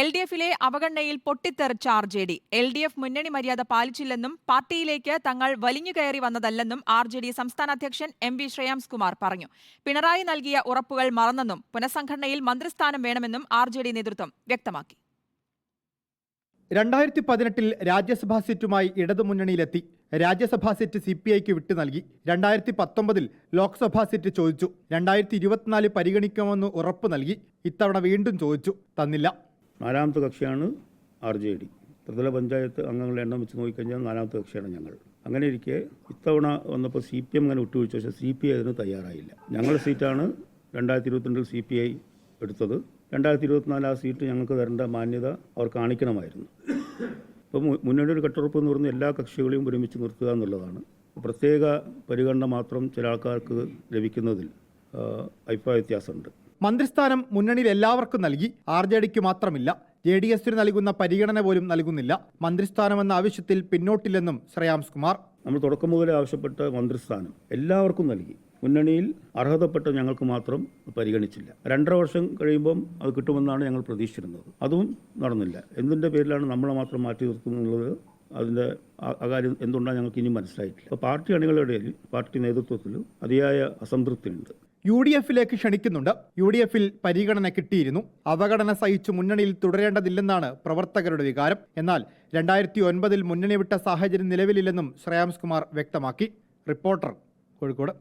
LDFിലെ അവഗണനയിൽ പൊട്ടിത്തെറിച്ച RJD. LDF മുന്നണി മര്യാദ പാലിച്ചില്ലെന്നും പാർട്ടിയിലേക്ക് തങ്ങൾ വലിഞ്ഞുകയറി വന്നതല്ലെന്നും RJD സംസ്ഥാന അധ്യക്ഷൻ MV ശ്രേയാംസ് കുമാർ പറഞ്ഞു. പിണറായി നൽകിയ ഉറപ്പുകൾ മറന്നെന്നും പുനഃസംഘടനയിൽ മന്ത്രിസ്ഥാനം വേണമെന്നും RJD നേതൃത്വം വ്യക്തമാക്കി. 2018 രാജ്യസഭാ സീറ്റുമായി ഇടതുമുന്നണിയിലെത്തി. രാജ്യസഭാ സീറ്റ് CPIക്ക് വിട്ടു നൽകി. 2019 ലോക്സഭാ സീറ്റ് ചോദിച്ചു. 2024 പരിഗണിക്കുമെന്ന് ഉറപ്പ് നൽകി. ഇത്തവണ വീണ്ടും ചോദിച്ചു, തന്നില്ല. നാലാമത്തെ കക്ഷിയാണ് RJD. ത്രിതല പഞ്ചായത്ത് അംഗങ്ങളുടെ എണ്ണം വെച്ച് നോക്കിക്കഴിഞ്ഞാൽ നാലാമത്തെ കക്ഷിയാണ് ഞങ്ങൾ. അങ്ങനെ ഇരിക്കെ ഇത്തവണ വന്നപ്പോൾ CPM അങ്ങനെ വിട്ടുവീഴ്ച, പക്ഷേ CPI അതിന് തയ്യാറായില്ല. ഞങ്ങളുടെ സീറ്റാണ് 2022 CPI എടുത്തത്. 2024 ആ സീറ്റ് ഞങ്ങൾക്ക് തരേണ്ട മാന്യത അവർ കാണിക്കണമായിരുന്നു. ഇപ്പോൾ മുന്നണി ഒരു കെട്ടുറപ്പ് എന്ന് പറയുന്നത് എല്ലാ കക്ഷികളെയും ഒരുമിച്ച് നിർത്തുക എന്നുള്ളതാണ്. പ്രത്യേക പരിഗണന മാത്രം ചില ആൾക്കാർക്ക് ലഭിക്കുന്നതിൽ അഭിപ്രായ വ്യത്യാസമുണ്ട്. മന്ത്രിസ്ഥാനം മുന്നണിയിൽ എല്ലാവർക്കും നൽകി. RJDക്ക് മാത്രമില്ല. JDSന് നൽകുന്ന പരിഗണന പോലും നൽകുന്നില്ല. മന്ത്രിസ്ഥാനമെന്ന ആവശ്യത്തിൽ പിന്നോട്ടില്ലെന്നും ശ്രേയാംസ് കുമാർ. നമ്മൾ തുടക്കം മുതലേ ആവശ്യപ്പെട്ട മന്ത്രിസ്ഥാനം എല്ലാവർക്കും നൽകി. മുന്നണിയിൽ അർഹതപ്പെട്ട ഞങ്ങൾക്ക് മാത്രം പരിഗണിച്ചില്ല. 2.5 വർഷം കഴിയുമ്പം അത് കിട്ടുമെന്നാണ് ഞങ്ങൾ പ്രതീക്ഷിച്ചിരുന്നത്. അതും നടന്നില്ല. എന്തിൻ്റെ പേരിലാണ് നമ്മളെ മാത്രം മാറ്റി നിർത്തുന്നത്? അതിൻ്റെ കാര്യം എന്തുകൊണ്ടാണ് ഞങ്ങൾക്ക് ഇനി മനസ്സിലായിട്ടില്ല. അപ്പോൾ പാർട്ടി അണികളുടെ ഇടയിൽ, പാർട്ടി നേതൃത്വത്തിലും അതിയായ അസംതൃപ്തിയുണ്ട്. UDFിലേക്ക് ക്ഷണിക്കുന്നുണ്ട്. UDFിൽ പരിഗണന കിട്ടിയിരുന്നു. അവഗണന സഹിച്ചു മുന്നണിയിൽ തുടരേണ്ടതില്ലെന്നാണ് പ്രവർത്തകരുടെ വികാരം. എന്നാൽ 2009 മുന്നണി വിട്ട സാഹചര്യം നിലവിലില്ലെന്നും ശ്രേയാംസ് കുമാർ വ്യക്തമാക്കി. റിപ്പോർട്ടർ, കോഴിക്കോട്.